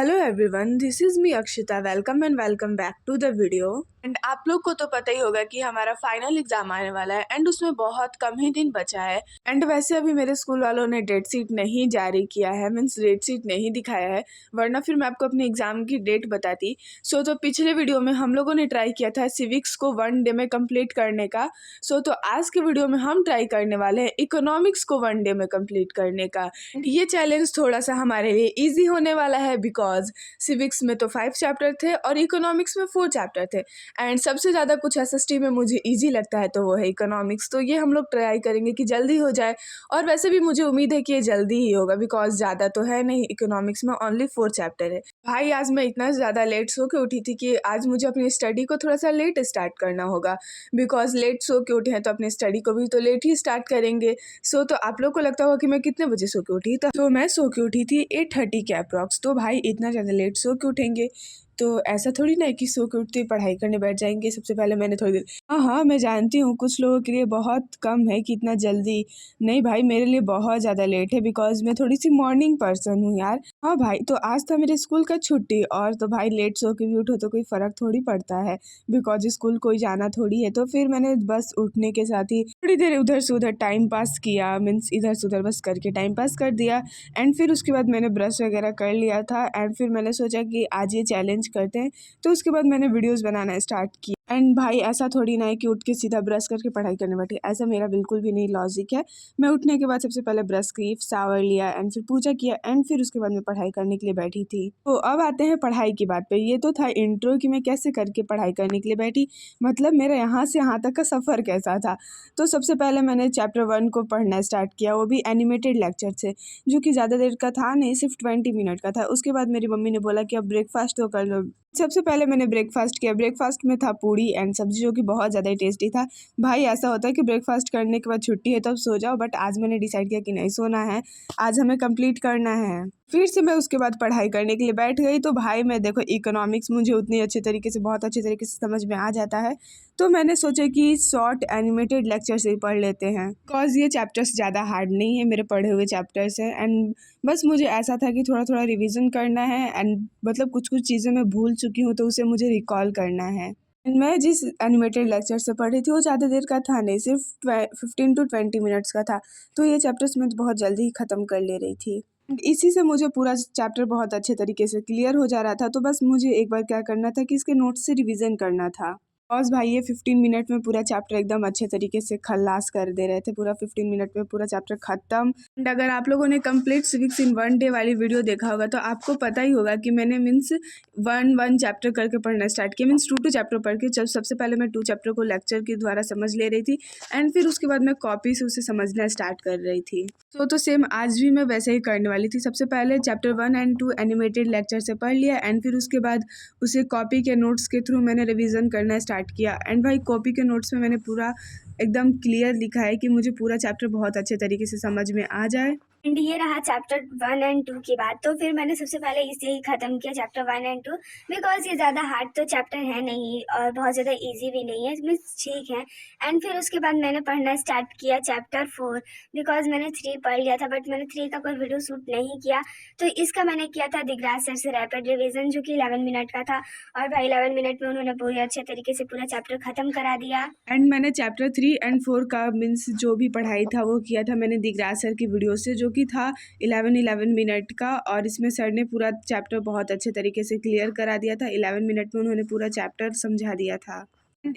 Hello everyone, this is me Akshita. Welcome and welcome back to the video. And आप लोग को तो पता ही होगा कि हमारा फाइनल एग्जाम आने वाला है एंड उसमें बहुत कम ही दिन बचा है। एंड वैसे अभी मेरे स्कूल वालों ने डेट शीट नहीं जारी किया है, मीन्स डेट शीट नहीं दिखाया है, वरना फिर मैं आपको अपने एग्जाम की डेट बताती। तो पिछले वीडियो में हम लोगों ने ट्राई किया था सिविक्स को 1 डे में कंप्लीट करने का। तो आज के वीडियो में हम ट्राई करने वाले हैं इकोनॉमिक्स को 1 डे में कंप्लीट करने का। ये चैलेंज थोड़ा सा हमारे लिए ईजी होने वाला है बिकॉज सिविक्स में तो 5 चैप्टर थे और इकोनॉमिक्स में 4 चैप्टर थे। एंड सबसे ज़्यादा कुछ एसएसटी में मुझे इजी लगता है तो वो है इकोनॉमिक्स। तो ये हम लोग ट्राई करेंगे कि जल्दी हो जाए, और वैसे भी मुझे उम्मीद है कि ये जल्दी ही होगा बिकॉज ज़्यादा तो है नहीं, इकोनॉमिक्स में ओनली 4 चैप्टर है। भाई आज मैं इतना ज़्यादा लेट सो के उठी थी कि आज मुझे अपनी स्टडी को थोड़ा सा लेट स्टार्ट करना होगा बिकॉज लेट सो के उठे हैं तो अपनी स्टडी को भी तो लेट ही स्टार्ट करेंगे। तो आप लोग को लगता होगा कि मैं कितने बजे सो के उठी, तो मैं सो के उठी थी 8:30 के अप्रॉक्स। तो भाई इतना ज़्यादा लेट सो के उठेंगे तो ऐसा थोड़ी ना है कि सो के उठते ही पढ़ाई करने बैठ जाएंगे। सबसे पहले मैंने थोड़ी देर, हाँ मैं जानती हूँ कुछ लोगों के लिए बहुत कम है कि इतना जल्दी। नहीं भाई, मेरे लिए बहुत ज़्यादा लेट है बिकॉज मैं थोड़ी सी मॉर्निंग पर्सन हूँ यार। हाँ भाई, तो आज था मेरे स्कूल का छुट्टी, और तो भाई लेट सो के भी उठो तो कोई फ़र्क थोड़ी पड़ता है बिकॉज स्कूल कोई जाना थोड़ी है। तो फिर मैंने बस उठने के साथ ही थोड़ी देर उधर से उधर टाइम पास किया, मीन्स इधर से उधर बस करके टाइम पास कर दिया। एंड फिर उसके बाद मैंने ब्रश वगैरह कर लिया था एंड फिर मैंने सोचा कि आज ये चैलेंज करते हैं। तो उसके बाद मैंने वीडियोस बनाना स्टार्ट किया। एंड भाई ऐसा थोड़ी ना है कि उठ के सीधा ब्रश करके पढ़ाई करने बैठी, ऐसा मेरा बिल्कुल भी नहीं लॉजिक है। मैं उठने के बाद सबसे पहले ब्रश की, शावर लिया एंड फिर पूजा किया एंड फिर उसके बाद मैं पढ़ाई करने के लिए बैठी थी। तो अब आते हैं पढ़ाई की बात पे। ये तो था इंट्रो कि मैं कैसे करके पढ़ाई करने के लिए बैठी, मतलब मेरा यहाँ से यहाँ तक का सफ़र कैसा था। तो सबसे पहले मैंने चैप्टर 1 को पढ़ना स्टार्ट किया, वो भी एनिमेटेड लेक्चर से, जो कि ज़्यादा देर का था नहीं, सिर्फ 20 मिनट का था। उसके बाद मेरी मम्मी ने बोला कि अब ब्रेकफास्ट तो कर लो। सबसे पहले मैंने ब्रेकफास्ट किया। ब्रेकफास्ट में था पूड़ी एंड सब्जी, जो कि बहुत ज़्यादा ही टेस्टी था। भाई ऐसा होता है कि ब्रेकफास्ट करने के बाद छुट्टी है तब सो जाओ, बट आज मैंने डिसाइड किया कि नहीं सोना है, आज हमें कंप्लीट करना है। फिर से मैं उसके बाद पढ़ाई करने के लिए बैठ गई। तो भाई मैं देखो इकोनॉमिक्स मुझे उतनी अच्छे तरीके से, बहुत अच्छे तरीके से समझ में आ जाता है, तो मैंने सोचा कि शॉर्ट एनिमेटेड लेक्चर से ही पढ़ लेते हैं बिकॉज ये चैप्टर्स ज़्यादा हार्ड नहीं है, मेरे पढ़े हुए चैप्टर्स हैं। एंड बस मुझे ऐसा था कि थोड़ा थोड़ा रिवीजन करना है एंड मतलब कुछ कुछ चीज़ें मैं भूल चुकी हूँ तो उसे मुझे रिकॉल करना है। मैं जिस एनिमेटेड लेक्चर से पढ़ी थी वो ज़्यादा देर का था नहीं, सिर्फ 15 to 20 मिनट्स का था। तो ये चैप्टर्स मैं बहुत जल्दी ही ख़त्म कर ले रही थी। इसी से मुझे पूरा चैप्टर बहुत अच्छे तरीके से क्लियर हो जा रहा था। तो बस मुझे एक बार क्या करना था कि इसके नोट्स से रिवीजन करना था। बस भाई ये 15 मिनट में पूरा चैप्टर एकदम अच्छे तरीके से खल्लास कर दे रहे थे। पूरा 15 मिनट में पूरा चैप्टर खत्म। एंड अगर आप लोगों ने कंप्लीट सिविक्स इन 1 डे वाली वीडियो देखा होगा तो आपको पता ही होगा कि मैंने मीन्स 1 चैप्टर करके पढ़ना स्टार्ट किया, मीन्स 2 चैप्टर पढ़ के। जब सबसे पहले मैं 2 चैप्टर को लेक्चर के द्वारा समझ ले रही थी एंड फिर उसके बाद मैं कॉपी से उसे समझना स्टार्ट कर रही थी। तो सेम आज भी मैं वैसे ही करने वाली थी। सबसे पहले चैप्टर 1 एंड 2 एनिमेटेड लेक्चर से पढ़ लिया एंड फिर उसके बाद उसे कॉपी के नोट्स के थ्रू मैंने रिवीजन करना स्टार्ट किया। एंड भाई कॉपी के नोट्स में मैंने पूरा एकदम क्लियर लिखा है कि मुझे पूरा चैप्टर बहुत अच्छे तरीके से समझ में आ जाए। एंड ये रहा चैप्टर 1 एंड 2 की बात। तो फिर मैंने सबसे पहले इसे ही ख़त्म किया चैप्टर 1 एंड 2 बिकॉज ये ज़्यादा हार्ड तो चैप्टर है नहीं और बहुत ज़्यादा इजी भी नहीं है, इसमें ठीक है। एंड फिर उसके बाद मैंने पढ़ना स्टार्ट किया चैप्टर 4 बिकॉज मैंने 3 पढ़ लिया था बट मैंने 3 का कोई वीडियो शूट नहीं किया। तो इसका मैंने किया था दिगराज सर से रैपिड रिविज़न, जो कि 11 मिनट का था। और भाई 11 मिनट में उन्होंने पूरे अच्छे तरीके से पूरा चैप्टर ख़त्म करा दिया। एंड मैंने चैप्टर 3 एंड 4 का मीन्स जो भी पढ़ाई था वो किया था मैंने दिगराज सर की वीडियो से, जो कि था 11 मिनट का। और इसमें सर ने पूरा चैप्टर बहुत अच्छे तरीके से क्लियर करा दिया था। 11 मिनट में उन्होंने पूरा चैप्टर समझा दिया था।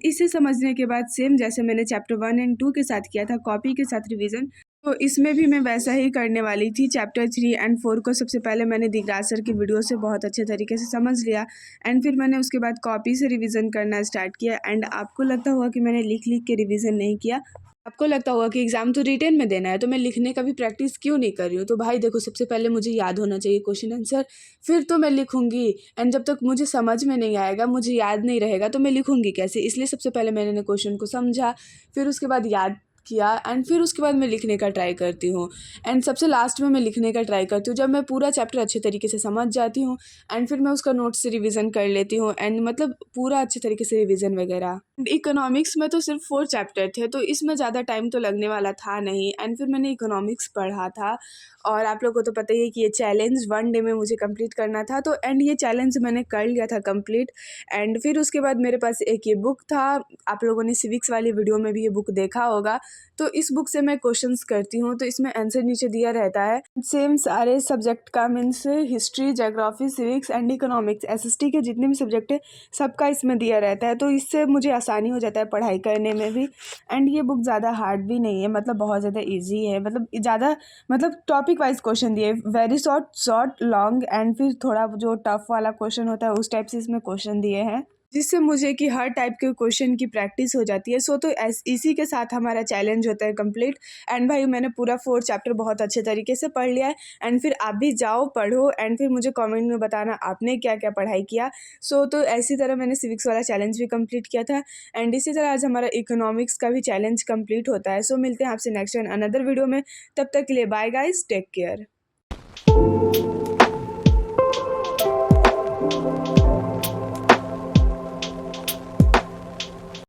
इसे समझने के बाद सेम जैसे मैंने चैप्टर 1 एंड 2 के साथ किया था कॉपी के साथ रिवीजन, तो इसमें भी मैं वैसा ही करने वाली थी। चैप्टर 3 एंड 4 को सबसे पहले मैंने दिगराज सर की वीडियो से बहुत अच्छे तरीके से समझ लिया एंड फिर मैंने उसके बाद कॉपी से रिवीजन करना स्टार्ट किया। एंड आपको लगता होगा कि मैंने लिख लिख के रिवीजन नहीं किया, आपको लगता होगा कि एग्ज़ाम तो रिटन में देना है तो मैं लिखने का भी प्रैक्टिस क्यों नहीं कर रही हूँ। तो भाई देखो, सबसे पहले मुझे याद होना चाहिए क्वेश्चन आंसर, फिर तो मैं लिखूँगी। एंड जब तक मुझे समझ में नहीं आएगा, मुझे याद नहीं रहेगा, तो मैं लिखूँगी कैसे। इसलिए सबसे पहले मैंने क्वेश्चन को समझा, फिर उसके बाद याद किया एंड फिर उसके बाद मैं लिखने का ट्राई करती हूँ। एंड सबसे लास्ट में मैं लिखने का ट्राई करती हूँ जब मैं पूरा चैप्टर अच्छे तरीके से समझ जाती हूँ एंड फिर मैं उसका नोट्स से रिवीजन कर लेती हूँ एंड मतलब पूरा अच्छे तरीके से रिवीजन वगैरह। इकोनॉमिक्स में तो सिर्फ 4 चैप्टर थे, तो इसमें ज़्यादा टाइम तो लगने वाला था नहीं। एंड फिर मैंने इकोनॉमिक्स पढ़ा था और आप लोगों को तो पता ही है कि ये चैलेंज 1 डे में मुझे कंप्लीट करना था, तो एंड ये चैलेंज मैंने कर लिया था कंप्लीट। एंड फिर उसके बाद मेरे पास एक ये बुक था, आप लोगों ने सिविक्स वाली वीडियो में भी ये बुक देखा होगा, तो इस बुक से मैं क्वेश्चंस करती हूँ, तो इसमें आंसर नीचे दिया रहता है। सेम सारे सब्जेक्ट का means history, geography, civics and economics, SST के जितने भी सब्जेक्ट है सबका इसमें दिया रहता है, तो इससे मुझे आसानी हो जाता है पढ़ाई करने में भी। एंड ये बुक ज़्यादा हार्ड भी नहीं है, मतलब बहुत ज़्यादा इजी है, मतलब ज़्यादा मतलब टॉपिक वाइज क्वेश्चन दिए, वेरी शॉर्ट लॉन्ग एंड फिर थोड़ा जो टफ वाला क्वेश्चन होता है उस टाइप से इसमें क्वेश्चन दिए हैं, जिससे मुझे कि हर टाइप के क्वेश्चन की प्रैक्टिस हो जाती है। सो तो इसी के साथ हमारा चैलेंज होता है कंप्लीट। एंड भाई मैंने पूरा 4 चैप्टर बहुत अच्छे तरीके से पढ़ लिया है। एंड फिर आप भी जाओ पढ़ो एंड फिर मुझे कमेंट में बताना आपने क्या क्या पढ़ाई किया। सो तो ऐसी तरह मैंने सिविक्स वाला चैलेंज भी कंप्लीट किया था एंड इसी तरह आज हमारा इकोनॉमिक्स का भी चैलेंज कंप्लीट होता है। सो मिलते हैं आपसे नेक्स्ट एंड अनदर वीडियो में, तब तक के लिए बाय गाइज, टेक केयर।